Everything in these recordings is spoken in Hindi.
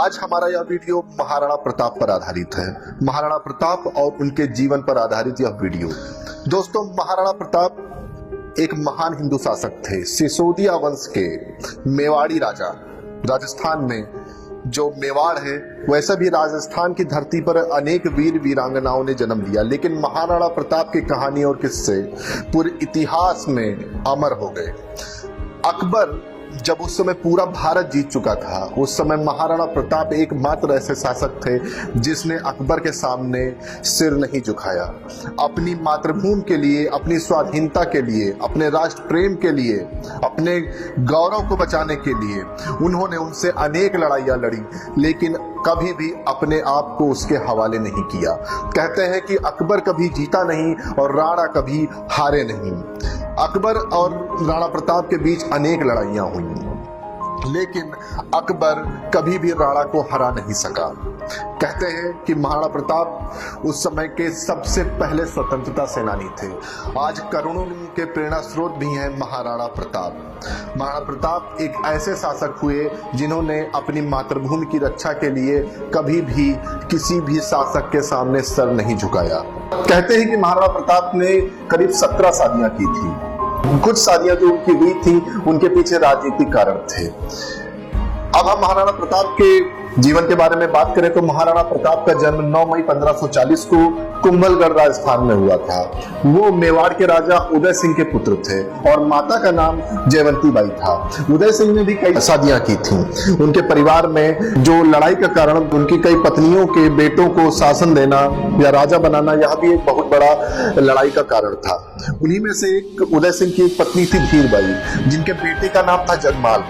आज हमारा यह वीडियो महाराणा प्रताप पर आधारित है। महाराणा प्रताप और उनके जीवन पर आधारित यह वीडियो। दोस्तों, महाराणा प्रताप एक महान हिंदू शासक थे। सिसोदिया वंश के मेवाड़ी राजा। राजस्थान में जो मेवाड़ है, वैसे भी राजस्थान की धरती पर अनेक वीर वीरांगनाओं ने जन्म लिया, लेकिन महाराणा प्रताप की कहानी और किस्से पूरे इतिहास में अमर हो गए। अकबर जब उस समय पूरा भारत जीत चुका था, उस समय महाराणा प्रताप एकमात्र ऐसे शासक थे जिसने अकबर के सामने सिर नहीं झुकाया। अपनी मातृभूमि के लिए, अपनी स्वाधीनता के लिए, अपने राष्ट्र प्रेम के लिए, अपने गौरव को बचाने के लिए उन्होंने उनसे अनेक लड़ाइयां लड़ी, लेकिन कभी भी अपने आप को उसके हवाले नहीं किया। कहते हैं कि अकबर कभी जीता नहीं और राणा कभी हारे नहीं। अकबर और राणा प्रताप के बीच अनेक लड़ाइयां हुई, लेकिन अकबर कभी भी राणा को हरा नहीं सका। कहते हैं कि महाराणा प्रताप उस समय के सबसे पहले स्वतंत्रता सेनानी थे। आज करोड़ों के प्रेरणा स्रोत भी हैं महाराणा प्रताप। महाराणा प्रताप एक ऐसे शासक हुए जिन्होंने अपनी मातृभूमि की रक्षा के लिए कभी भी किसी भी शासक के सामने सर नहीं झुकाया। कहते हैं कि महाराणा प्रताप ने करीब 17 शादियां की थी। कुछ शादियां जो उनकी हुई थी, उनके पीछे राजनीतिक कारण थे। अब हम महाराणा प्रताप के जीवन के बारे में बात करें तो महाराणा प्रताप का जन्म 9 मई 1540 को कुंभलगढ़ राजस्थान में हुआ था। वो मेवाड़ के राजा उदय सिंह के पुत्र थे और माता का नाम जयवंती बाई था। उदय सिंह ने भी कई शादियां की थी। उनके परिवार में जो लड़ाई का कारण उनकी कई पत्नियों के बेटों को शासन देना या राजा बनाना, यह भी एक बहुत बड़ा लड़ाई का कारण था। उन्हीं में से एक उदय सिंह की एक पत्नी थी धीरबाई, जिनके बेटे का नाम था जगमाल।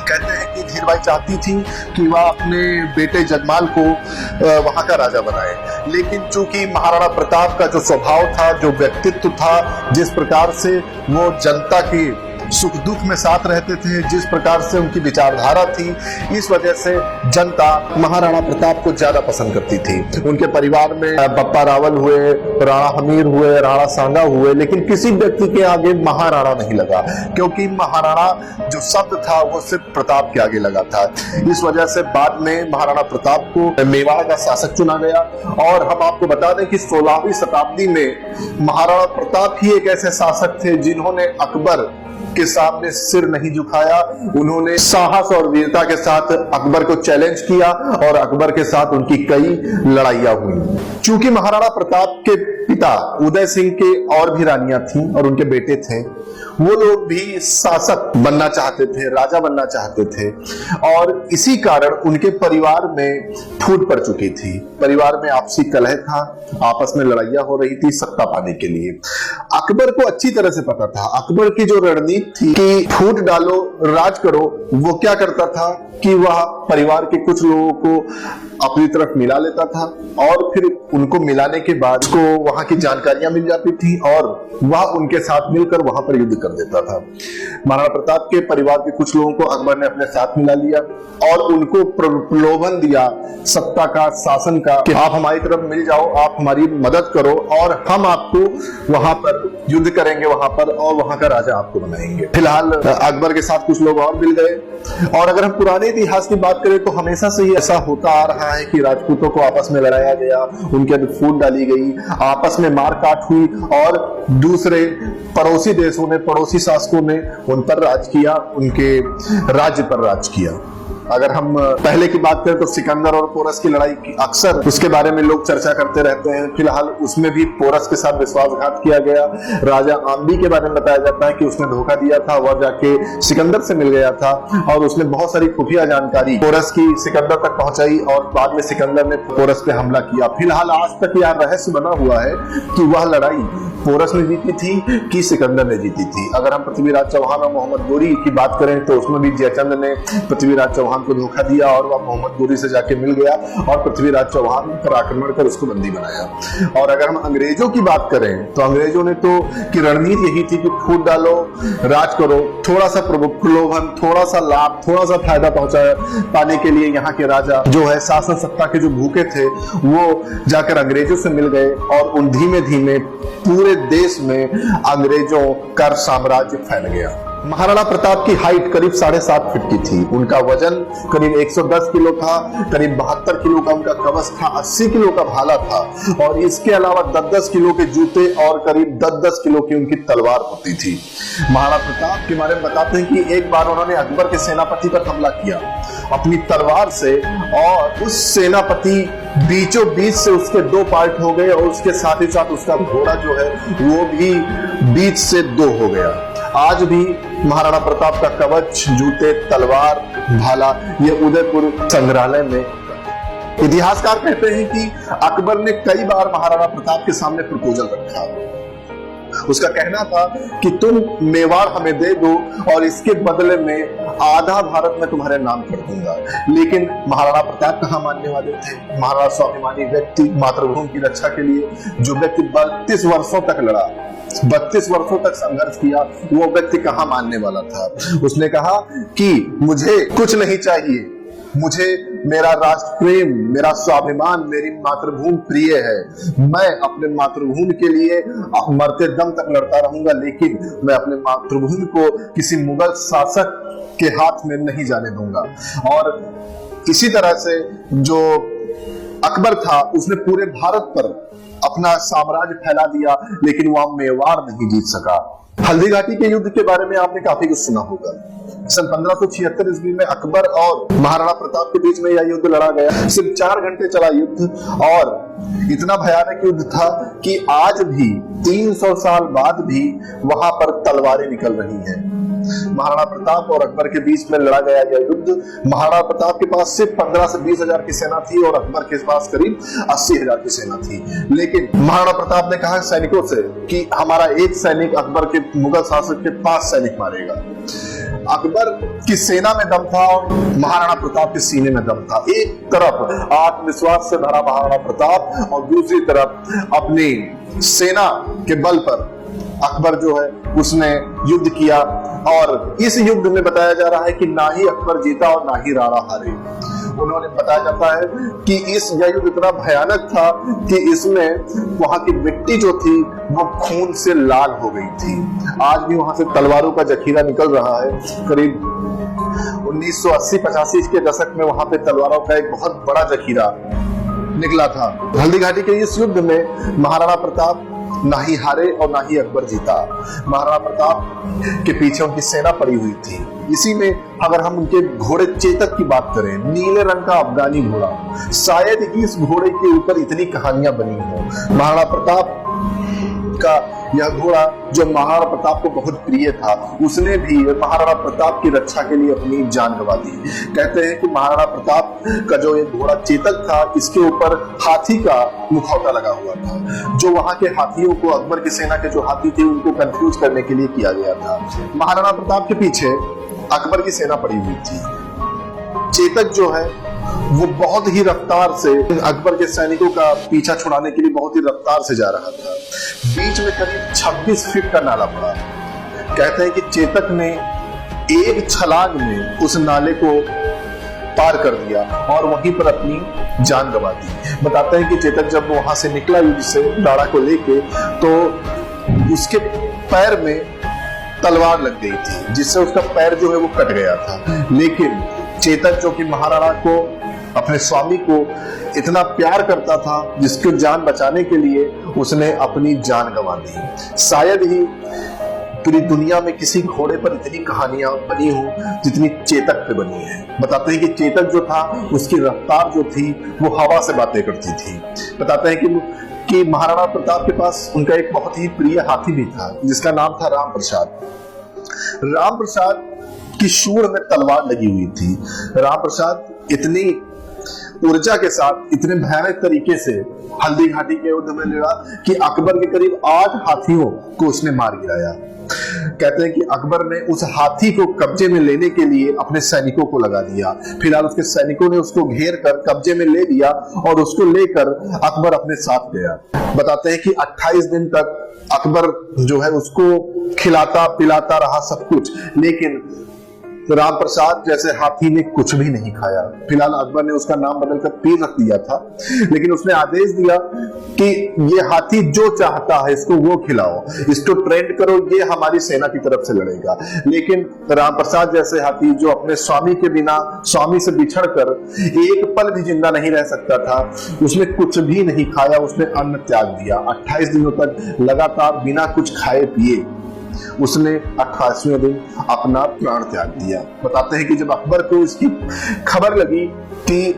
कहते हैं कि धीरबाई चाहती थी कि वह अपने बेटे जगमाल को वहां का राजा बनाए, लेकिन चूंकि महाराणा प्रताप का जो स्वभाव था, जो व्यक्तित्व था, जिस प्रकार से वो जनता की सुख दुख में साथ रहते थे, जिस प्रकार से उनकी विचारधारा थी, इस वजह से जनता महाराणा प्रताप को ज्यादा पसंद करती थी। उनके परिवार में बप्पा रावल हुए, राणा हमीर हुए, राणा सांगा हुए, लेकिन किसी व्यक्ति के आगे महाराणा नहीं लगा, क्योंकि महाराणा जो शब्द था वो सिर्फ प्रताप के आगे लगा था। इस वजह से बाद में महाराणा प्रताप को मेवाड़ का शासक चुना गया। और हम आपको बता दें कि 16वीं शताब्दी में महाराणा प्रताप ही एक ऐसे शासक थे जिन्होंने अकबर के सामने सिर नहीं झुकाया। उन्होंने साहस और वीरता के साथ अकबर को चैलेंज किया और अकबर के साथ उनकी कई लड़ाइयां हुई। चूंकि महाराणा प्रताप के पिता उदय सिंह के और भी रानियां थीं और उनके बेटे थे, वो लोग भी शासक बनना चाहते थे, राजा बनना चाहते थे, और इसी कारण उनके परिवार में फूट पड़ चुकी थी। परिवार में आपसी कलह था, आपस में लड़ाइयां हो रही थी सत्ता पाने के लिए। अकबर को अच्छी तरह से पता था, अकबर की जो रणनीति थी कि फूट डालो, राज करो, वो क्या करता था कि वह परिवार के कुछ लोगों को अपनी तरफ मिला लेता था और फिर उनको मिलाने के बाद उसको वहां की जानकारियां मिल जाती थी और वह उनके साथ मिलकर वहां पर युद्ध कर देता था। महाराणा प्रताप के परिवार के कुछ लोगों को अकबर ने अपने साथ मिला लिया और उनको प्रलोभन दिया सत्ता का, शासन का, कि आप हमारी तरफ मिल जाओ, आप हमारी मदद करो और हम आपको वहां पर युद्ध करेंगे वहां पर और वहां का राजा आपको बनाएंगे। फिलहाल अकबर के साथ कुछ लोग और मिल गए। और अगर हम पुराने इतिहास की बात करें तो हमेशा से ही ऐसा होता आ रहा है कि राजपूतों को आपस में लड़ाया गया, उनके अंदर फूट डाली गई, आपस में मारकाट हुई और दूसरे पड़ोसी देशों ने, पड़ोसी शासकों ने उन पर राज किया, उनके राज्य पर राज किया। अगर हम पहले की बात करें तो सिकंदर और पोरस की लड़ाई की अक्सर उसके बारे में लोग चर्चा करते रहते हैं। फिलहाल उसमें भी पोरस के साथ विश्वासघात किया गया। राजा आम्बी के बारे में बताया जाता है कि उसने धोखा दिया था, वह जाके सिकंदर से मिल गया था और उसने बहुत सारी खुफिया जानकारी पोरस की सिकंदर तक पहुंचाई और बाद में सिकंदर ने पोरस पे हमला किया। फिलहाल आज तक यह रहस्य बना हुआ है कि वह लड़ाई पोरस ने जीती थी कि सिकंदर ने जीती थी। अगर हम पृथ्वीराज चौहान और मोहम्मद गोरी की बात करें तो उसमें भी जयचंद ने पृथ्वीराज चौहान को धोखा दिया और वह मोहम्मद गोरी से जाके मिल गया और पृथ्वीराज चौहान पर आक्रमण कर उसको बंदी बनाया। और अगर हम अंग्रेजों की बात करें तो अंग्रेजों ने तो की रणनीति यही थी कि फूट डालो, राज करो, थोड़ा सा प्रलोभन, थोड़ा सा लाभ, थोड़ा सा फायदा पाने के लिए यहाँ के राजा जो है शासन सत्ता के जो भूखे थे वो जाकर अंग्रेजों से मिल गए और उन धीमे धीमे पूरे देश में अंग्रेजों का साम्राज्य फैल गया। महाराणा प्रताप की हाइट करीब 7.5 फीट की थी। उनका वजन करीब 110 किलो था, करीब 72 किलो का उनका कवच था, 80 किलो का भाला था और इसके अलावा 10-10 किलो के जूते और करीब 10-10 किलो की उनकी तलवार होती थी। महाराणा प्रताप के बारे में बताते हैं कि एक बार उन्होंने अकबर के सेनापति पर हमला किया अपनी तलवार से और उस सेनापति बीचों बीच से उसके 2 पार्ट हो गए और उसके साथ ही साथ उसका घोड़ा जो है वो भी बीच से 2 हो गया। आज भी महाराणा प्रताप का कवच, जूते, तलवार, भाला ये उदयपुर संग्रहालय में। इतिहासकार कहते हैं कि अकबर ने कई बार महाराणा प्रताप के सामने प्रपोजल रखा। उसका कहना था कि तुम मेवाड़ हमें दे दो और इसके बदले में आधा भारत में तुम्हारे नाम कर दूंगा। लेकिन महाराणा प्रताप कहां मानने वाले थे। महाराणा स्वाभिमानी व्यक्ति, मातृभूमि की रक्षा के लिए जो व्यक्ति 32 वर्षों तक लड़ा, 32 वर्षों तक संघर्ष किया, वो व्यक्ति कहां मानने वाला था। उसने कहा कि मुझे कुछ नहीं चाहिए, मुझे मेरा राष्ट्र प्रेम, मेरा स्वाभिमान, मेरी मातृभूमि प्रिय है। मैं अपने मातृभूमि के लिए मरते दम तक लड़ता रहूंगा, लेकिन मैं अपने मातृभूमि को किसी मुगल शासक के हाथ में नहीं जाने दूंगा। और इसी तरह से जो अकबर था उसने पूरे भारत पर अपना साम्राज्य फैला दिया, लेकिन वह मेवाड़ नहीं जीत सका। हल्दी घाटी के युद्ध के बारे में आपने काफी कुछ सुना होगा। सन 1576 ईस्वी में अकबर और महाराणा प्रताप के बीच में यह युद्ध लड़ा गया। सिर्फ 4 घंटे चला युद्ध और इतना भयानक युद्ध था कि आज भी 300 साल बाद भी वहां पर तलवारें निकल रही हैं। महाराणा प्रताप और अकबर के बीच में लड़ा गया यह युद्ध। महाराणा प्रताप के पास सिर्फ 15 से 20 हजार की सेना थी और अकबर के पास करीब 80 हजार की सेना थी। लेकिन महाराणा प्रताप ने कहा सैनिकों से कि हमारा एक सैनिक अकबर के मुगल शासक के 5 सैनिक मारेगा। अकबर की सेना में दम था और महाराणा प्रताप के सीने में दम था। एक तरफ आत्मविश्वास से भरा महाराणा प्रताप और दूसरी तरफ अपनी सेना के बल पर अकबर जो है उसने युद्ध किया। और इस युद्ध में बताया जा रहा है कि ना ही अकबर जीता और ना ही राणा हारे। उन्होंने बताया जाता है कि यह युद्ध इतना भयानक था कि इसमें वहां की मिट्टी जो थी वो खून से लाल हो गई थी। आज भी वहां से तलवारों का जखीरा निकल रहा है। करीब 1980-85 के दशक में वहां पे तलवारों का एक बहुत बड़ा जखीरा निकला था। हल्दी घाटी के इस युद्ध में महाराणा प्रताप ना ही हारे और ना ही अकबर जीता। महाराणा प्रताप के पीछे उनकी सेना पड़ी हुई थी। इसी में अगर हम उनके घोड़े चेतक की बात करें, नीले रंग का अफगानी घोड़ा, शायद ही इस घोड़े के ऊपर इतनी कहानियां बनी हो। महाराणा प्रताप का यह घोड़ा जो महाराणा प्रताप को बहुत प्रिय था, उसने भी महाराणा प्रताप की रक्षा के लिए अपनी जान गंवा दी। कहते हैं कि महाराणा प्रताप का जो एक घोड़ा चेतक था, इसके ऊपर हाथी का मुखौटा लगा हुआ था, जो वहां के हाथियों को, अकबर की सेना के जो हाथी थे उनको कंफ्यूज करने के लिए किया गया था। महाराणा प्रताप के पीछे अकबर की सेना पड़ी हुई थी। चेतक जो है वो बहुत ही रफ्तार से अकबर के सैनिकों का पीछा छुड़ाने के लिए बहुत ही रफ्तार से जा रहा था। बीच में करीब 26 फीट का नाला पड़ा। कहते हैं कि चेतक ने एक छलांग में उस नाले को पार कर दिया और वहीं पर अपनी जान गंवा दी। बताते हैं कि चेतक जब वहां से निकला युद्ध से दाड़ा को लेके, तो उसके पैर में तलवार लग गई थी, जिससे उसका पैर जो है वो कट गया था। लेकिन चेतक जो कि महाराणा को, अपने स्वामी को इतना प्यार करता था, जिसको जान बचाने के लिए उसने अपनी जान गंवा दी। शायद ही पूरी दुनिया में किसी घोड़े पर इतनी कहानियां बनी हो जितनी चेतक पे बनी है। बताते हैं कि चेतक जो था उसकी रफ्तार जो थी वो हवा से बातें करती थी। बताते हैं कि महाराणा प्रताप के पास उनका एक बहुत ही प्रिय हाथी भी था, जिसका नाम था राम प्रसाद। राम प्रसाद की सूंड में तलवार लगी हुई थी। राम प्रसाद इतनी ऊर्जा के साथ, इतने भयानक तरीके से हल्दी घाटी के युद्ध में लड़ा कि अकबर के करीब 8 हाथियों को उसने मार गिराया। कहते हैं कि अकबर ने उस हाथी को कब्जे में लेने के लिए अपने सैनिकों को लगा दिया। फिलहाल उसके सैनिकों ने उसको घेर कर कब्जे में ले लिया और उसको लेकर अकबर अपने साथ गया। बताते हैं कि 28 दिन तक अकबर जो है उसको खिलाता पिलाता रहा सब कुछ, लेकिन राम प्रसाद जैसे हाथी ने कुछ भी नहीं खाया। फिलहाल अकबर ने उसका नाम बदलकर पीर रख दिया था, लेकिन उसने आदेश दिया कि ये हाथी जो चाहता है इसको वो खिलाओ, इसको ट्रेंड करो, ये हमारी सेना की तरफ से लड़ेगा। लेकिन राम प्रसाद जैसे हाथी जो अपने स्वामी के बिना, स्वामी से बिछड़कर एक पल भी जिंदा नहीं रह सकता था, उसने कुछ भी नहीं खाया, उसने अन्न त्याग दिया। 28 दिनों तक लगातार बिना कुछ खाए पिए उसने 28वें दिन अपना प्राण त्याग दिया। बताते हैं कि जब अकबर को इसकी खबर लगी कि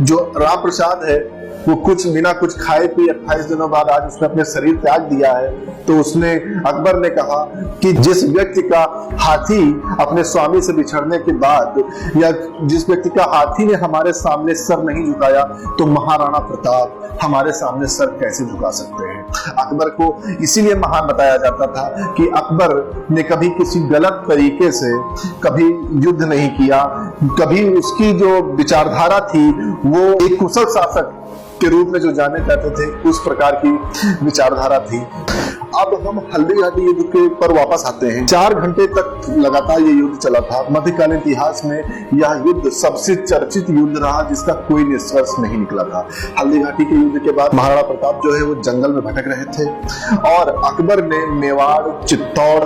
जो राम प्रसाद है वो बिना कुछ खाए पिए 28 दिनों बाद आज उसने अपने शरीर त्याग दिया है, तो उसने, अकबर ने कहा कि जिस व्यक्ति का हाथी अपने स्वामी से बिछड़ने के बाद, या जिस व्यक्ति का हाथी ने हमारे सामने सर नहीं झुकाया, तो महाराणा प्रताप हमारे सामने सर कैसे झुका सकते हैं। अकबर को इसीलिए महान बताया जाता था कि अकबर ने कभी किसी गलत तरीके से कभी युद्ध नहीं किया, कभी उसकी जो विचारधारा थी वो एक कुशल शासक के रूप में जो जाने जाते थे उस प्रकार की विचारधारा थी। अब हम हल्दीघाटी युद्ध के पर वापस आते हैं। 4 घंटे तक लगातार ये युद्ध चला था। मध्यकालीन इतिहास में यह युद्ध सबसे चर्चित युद्ध रहा जिसका कोई निष्कर्ष नहीं निकला था। हल्दीघाटी के युद्ध के बाद महाराणा प्रताप जो है वो जंगल में भटक रहे थे और अकबर ने मेवाड़, चित्तौड़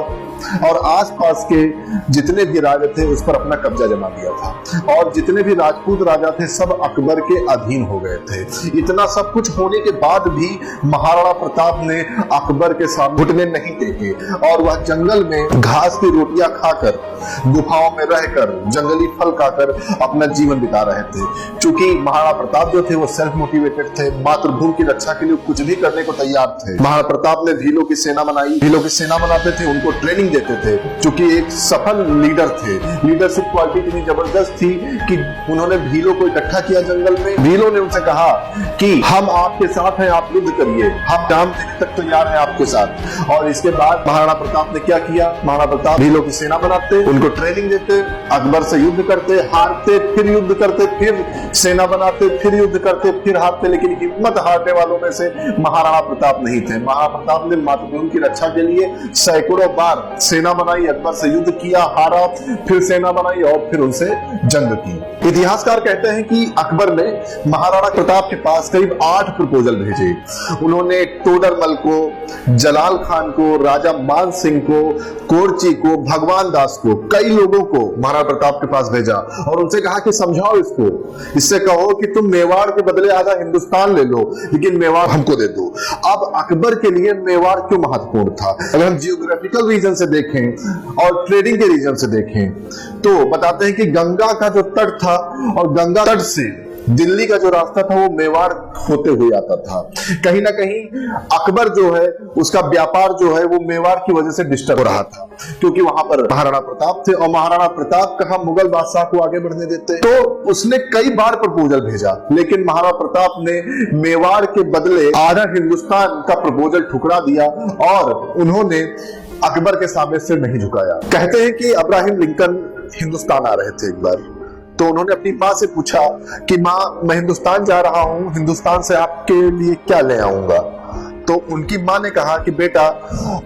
और आसपास के जितने भी राजा थे उस पर अपना कब्जा जमा दिया था और जितने भी राजपूत राजा थे सब अकबर के अधीन हो गए थे। इतना सब कुछ होने के बाद भी महाराणा प्रताप ने अकबर के सामने घुटने नहीं टेके और वह जंगल में घास की रोटियां खाकर, गुफाओं में रहकर, जंगली फल खाकर अपना जीवन बिता रहे थे। क्योंकि महाराणा प्रताप जो थे वो सेल्फ मोटिवेटेड थे, मातृभूमि की रक्षा के लिए कुछ भी करने को तैयार थे। महाराणा प्रताप ने भीलों की सेना बनाई, भीलों की सेना बनाते थे, उनको ट्रेनिंग देते थे, क्योंकि एक सफल लीडर थे। लीडरशिप क्वालिटी इतनी जबरदस्त थी कि उन्होंने भीलों को इकट्ठा किया जंगल में। भीलों ने उनसे कहा कि हम आपके साथ हैं, आप युद्ध करिए, हम जान देने तक तैयार हैं आपके साथ। और इसके बाद महाराणा प्रताप ने क्या किया, महाराणा प्रताप भीलों की सेना बनाते, उनको ट्रेनिंग देते, अकबर से युद्ध करते, हारते, फिर युद्ध करते, फिर सेना बनाते, फिर युद्ध करते, फिर हारते। लेकिन हिम्मत हारने वालों में से महाराणा प्रताप नहीं थे। महाराणा प्रताप ने मातृभूमि की रक्षा के लिए सैकड़ों बार सेना बनाई, अकबर से युद्ध किया, हारा, फिर सेना बनाई और फिर उनसे जंग की। इतिहासकार कहते हैं कि अकबर ने महाराणा प्रताप के पास करीब 8 प्रपोजल भेजे। उन्होंने टोडरमल को, जलाल खान को, राजा मान सिंह को, कोरची को, भगवान दास को, कई लोगों को महाराणा प्रताप के पास भेजा और उनसे कहा कि समझाओ इसको, इससे कहो कि तुम मेवाड़ के बदले आधा हिंदुस्तान ले लो, लेकिन मेवाड़ हमको दे दो। अब अकबर के लिए मेवाड़ क्यों महत्वपूर्ण था? अगर हम जियोग्राफिकल रीजन से देखें और ट्रेडिंग के रीजन से देखें तो बताते हैं कि गंगा का जो तट था और गंगा तट से दिल्ली का जो रास्ता था वो मेवाड़ होते हुए आता था। कहीं ना कहीं अकबर जो है उसका व्यापार जो है वो मेवाड़ की वजह से डिस्टर्ब हो रहा था, क्योंकि वहां पर महाराणा प्रताप थे और महाराणा प्रताप कहा मुगल बादशाह को आगे बढ़ने देते। तो उसने कई बार प्रपोजल भेजा, लेकिन महाराणा प्रताप ने मेवाड़ के बदले आधा हिंदुस्तान का प्रपोजल ठुकरा दिया और उन्होंने अकबर के सामने सिर नहीं झुकाया। कहते हैं कि अब्राहम लिंकन हिंदुस्तान आ रहे थे एक बार, तो उन्होंने अपनी माँ से पूछा कि माँ, मैं हिंदुस्तान जा रहा हूँ, हिंदुस्तान से आपके लिए क्या ले आऊंगा? तो उनकी माँ ने कहा कि बेटा,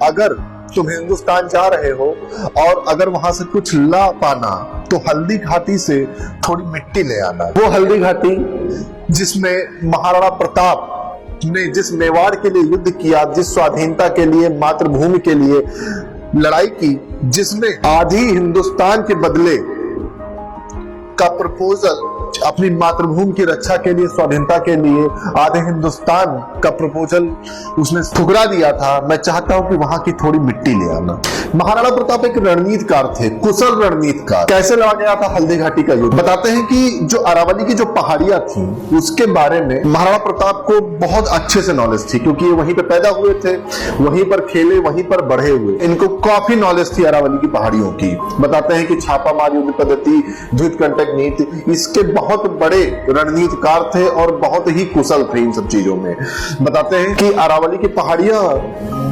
अगर तुम हिंदुस्तान जा रहे हो और अगर वहां से कुछ ला पाना तो हल्दी घाटी से थोड़ी मिट्टी ले आना। वो हल्दी घाटी जिसमें महाराणा प्रताप ने जिस मेवाड़ के लिए युद्ध किया, जिस स्वाधीनता के लिए, मातृभूमि के लिए लड़ाई की, जिसमें आधी हिंदुस्तान के बदले का प्रपोजल अपनी मातृभूमि की रक्षा के लिए, स्वाधीनता के लिए आधे हिंदुस्तान का प्रपोजल उसने ठुकरा दिया था। मैं चाहता हूं कि वहां की थोड़ी मिट्टी ले आना। महाराणा प्रताप एक रणनीतिकार थे, कुशल रणनीतिकार। कैसे लड़ा गया था हल्दी घाटी का युद्ध? बताते हैं कि जो अरावली की जो पहाड़ियां थी उसके बारे में महाराणा प्रताप को बहुत अच्छे से नॉलेज थी, क्योंकि ये वहीं पे पैदा हुए थे, वहीं पर खेले, वहीं पर बढ़े हुए। इनको काफी नॉलेज थी अरावली की पहाड़ियों की। बताते हैं कि छापामार युद्ध पद्धति, द्वित कंटक नीति, इसके बहुत बड़े रणनीतिकार थे और बहुत ही कुशल थे इन सब चीजों में। बताते हैं कि अरावली की पहाड़ियां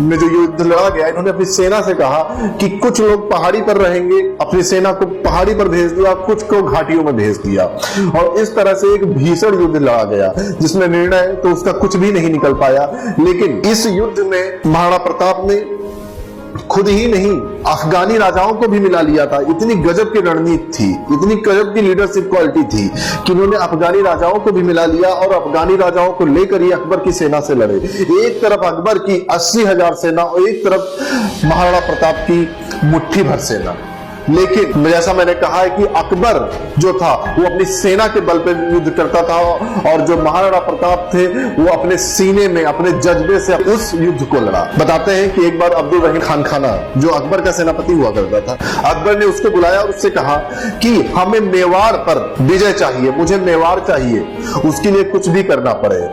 में जो युद्ध लड़ा गया, इन्होंने अपनी सेना से कहा कि कुछ लोग पहाड़ी पर रहेंगे, अपनी सेना को पहाड़ी पर भेज दिया, कुछ को घाटियों में भेज दिया और इस तरह से एक भीषण युद्ध लड़ा गया जिसमें निर्णय तो उसका कुछ भी नहीं निकल पाया। लेकिन इस युद्ध में महाराणा प्रताप ने खुद ही नहीं अफगानी राजाओं को भी मिला लिया था। इतनी गजब की रणनीति थी, इतनी गजब की लीडरशिप क्वालिटी थी कि उन्होंने अफगानी राजाओं को भी मिला लिया और अफगानी राजाओं को लेकर ही अकबर की सेना से लड़े। एक तरफ अकबर की 80,000 सेना और एक तरफ महाराणा प्रताप की मुट्ठी भर सेना। लेकिन जैसा मैंने कहा है कि अकबर जो था वो अपनी सेना के बल पर युद्ध करता था और जो महाराणा प्रताप थे वो अपने सीने में अपने जज्बे से उस युद्ध को लड़ा। बताते हैं कि एक बार अब्दुल रहीम खान खाना जो अकबर का सेनापति हुआ करता था, अकबर ने उसको बुलाया और उससे कहा कि हमें मेवाड़ पर विजय चाहिए, मुझे मेवाड़ चाहिए, उसके लिए कुछ भी करना पड़े।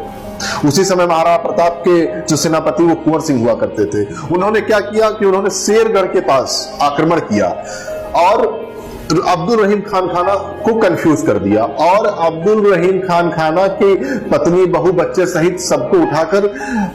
उसी समय महाराणा प्रताप के जो सेनापति वो कुंवर सिंह हुआ करते थे। उन्होंने क्या किया कि उन्होंने शेरगढ़ के पास आक्रमण किया और अब्दुल रहीम खान खाना को कंफ्यूज कर दिया और अब्दुल रहीम खान खाना की पत्नी, बहू, बच्चे सहित सबको उठाकर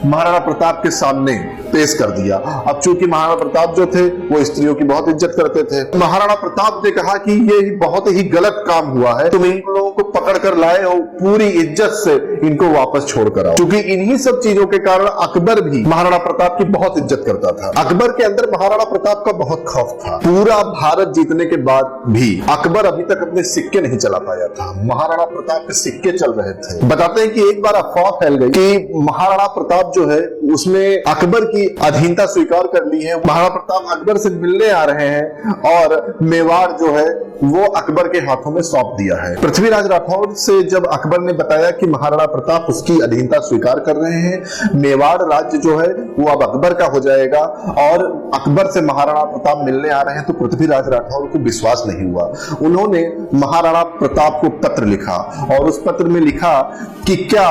महाराणा प्रताप के सामने पेश कर दिया। अब चूंकि महाराणा प्रताप जो थे वो स्त्रियों की बहुत इज्जत करते थे, महाराणा प्रताप ने कहा कि ये बहुत ही गलत काम हुआ है, तुम इन लोगों को पकड़ कर लाए हो, पूरी इज्जत से इनको वापस छोड़ कर आओ। क्योंकि इन्हीं सब चीजों के कारण अकबर भी महाराणा प्रताप की बहुत इज्जत करता था। अकबर के अंदर महाराणा प्रताप का बहुत खौफ था। पूरा भारत जीतने के बाद भी अकबर अभी तक अपने सिक्के नहीं चला पाया था, महाराणा प्रताप के सिक्के चल रहे थे। बताते हैं कि एक बार अफवाह फैल गई कि महाराणा प्रताप जो है उसने अकबर की अधीनता स्वीकार कर ली है, महाराणा प्रताप अकबर से मिलने आ रहे हैं और मेवाड़ जो है वो अकबर के हाथों में सौंप दिया है। पृथ्वीराज राठौर से जब अकबर ने बताया कि महाराणा प्रताप उसकी अधीनता स्वीकार कर रहे हैं, मेवाड़ राज्य जो है वो अब अकबर का हो जाएगा और अकबर से महाराणा प्रताप मिलने आ रहे हैं, तो पृथ्वीराज राठौर को विश्वास नहीं हुआ। उन्होंने महाराणा प्रताप को पत्र लिखा और उस पत्र में लिखा कि क्या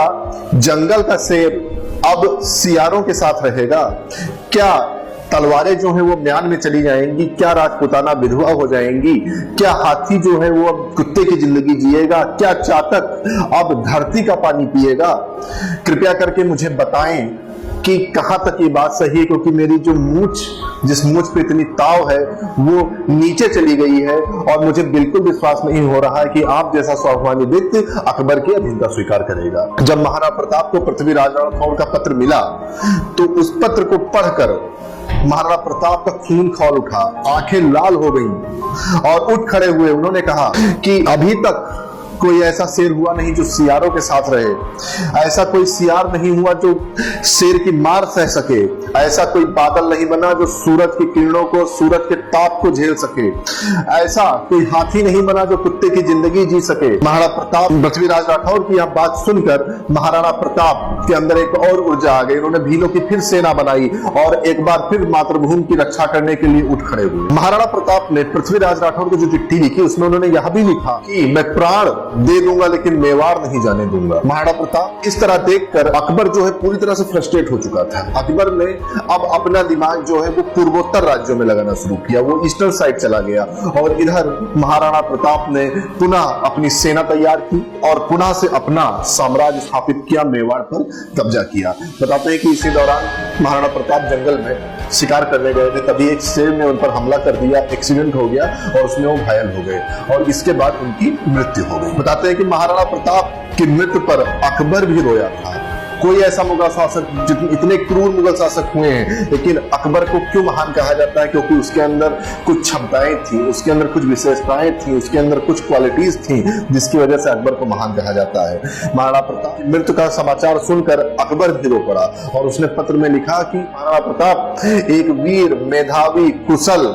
जंगल का शेर अब सियारों के साथ रहेगा, क्या तलवारें जो है वो म्यान में चली जाएंगी, क्या राजपूताना विधवा हो जाएंगी, क्या हाथी जो है वो अब कुत्ते की जिंदगी जिएगा, क्या चातक अब धरती का पानी पिएगा। कृपया करके मुझे बताएं कि कहां तक ये बात सही है, क्योंकि मेरी जो मूंछ, जिस मूंछ पे इतनी ताव है वो नीचे चली गई है और मुझे बिल्कुल विश्वास नहीं हो रहा है कि आप जैसा स्वाभिमानी व्यक्ति अकबर की अधीनता स्वीकार करेगा। जब महाराणा प्रताप को पृथ्वीराज राठौर का पत्र मिला तो उस पत्र को पढ़कर महाराणा प्रताप का खून खौल उठा, आंखें लाल हो गईं और उठ खड़े हुए। उन्होंने कहा कि अभी तक कोई ऐसा शेर हुआ नहीं जो सियारों के साथ रहे, ऐसा कोई सियार नहीं हुआ जो शेर की मार सह सके, ऐसा कोई बादल नहीं बना जो सूरज की किरणों को, सूरज के ताप को झेल सके, ऐसा कोई हाथी नहीं बना जो कुत्ते की जिंदगी जी सके। महाराणा प्रताप, पृथ्वीराज राठौर की यह बात सुनकर महाराणा प्रताप के अंदर एक और ऊर्जा आ गई। उन्होंने भीलों की फिर सेना बनाई और एक बार फिर मातृभूमि की रक्षा करने के लिए उठ खड़े हुए। महाराणा प्रताप ने पृथ्वीराज राठौर को जो चिट्ठी लिखी उसमें उन्होंने यह भी लिखा कि मैं प्राण दे दूंगा लेकिन मेवाड़ नहीं जाने दूंगा। महाराणा प्रताप इस तरह देखकर अकबर जो है पूरी तरह से फ्रस्ट्रेट हो चुका था। अकबर ने अब अपना दिमाग जो है वो पूर्वोत्तर राज्यों में लगाना शुरू किया, वो ईस्टर्न साइड चला गया और इधर महाराणा प्रताप ने पुनः अपनी सेना तैयार की और पुनः से अपना साम्राज्य स्थापित किया, मेवाड़ पर कब्जा किया। बताते हैं कि इसी दौरान महाराणा प्रताप जंगल में शिकार करने गए थे, तभी एक शेर ने उन पर हमला कर दिया, एक्सीडेंट हो गया और उसमें वो घायल हो गए और इसके बाद उनकी मृत्यु हो गई। बताते हैं कि महाराणा प्रताप की मृत्यु पर अकबर भी रोया था। कोई ऐसा मुगल शासक, जितने इतने क्रूर मुगल शासक हुए हैं, लेकिन अकबर को क्यों महान कहा जाता है? क्योंकि उसके अंदर कुछ क्षमताएं थी, उसके अंदर कुछ विशेषताएं थी, उसके अंदर कुछ क्वालिटीज थी जिसकी वजह से अकबर को महान कहा जाता है। महाराणा प्रताप की मृत्यु का समाचार सुनकर अकबर भी रो पड़ा और उसने पत्र में लिखा कि महाराणा प्रताप एक वीर, मेधावी, कुशल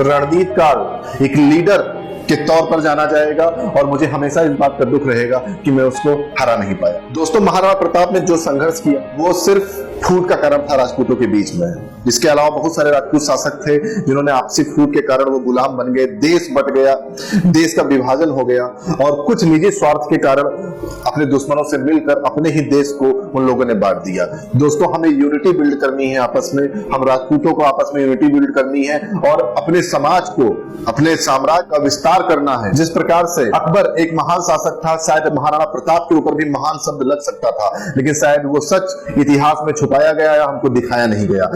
रणनीतिकार, एक लीडर के तौर पर जाना जाएगा और मुझे हमेशा इस बात का दुख रहेगा कि मैं उसको हरा नहीं पाया। दोस्तों, महाराणा प्रताप ने जो संघर्ष किया वो सिर्फ फूट का कारण था राजपूतों के बीच में। इसके अलावा बहुत सारे राजपूत शासक थे जिन्होंने आपसी फूट के कारण वो गुलाम बन गए, देश बट गया, देश का विभाजन हो गया और कुछ निजी स्वार्थ के कारण अपने दुश्मनों से मिलकर अपने ही देश को उन लोगों ने बांट दिया। दोस्तों, हमें यूनिटी बिल्ड करनी है आपस में, हम राजपूतों को आपस में यूनिटी बिल्ड करनी है और अपने समाज को, अपने साम्राज्य का विस्तार करना है। जिस प्रकार से अकबर एक महान शासक था, शायद महाराणा प्रताप के ऊपर भी महान शब्द लग सकता था, लेकिन शायद वो सच इतिहास में छुपाया गया या हमको दिखाया नहीं गया।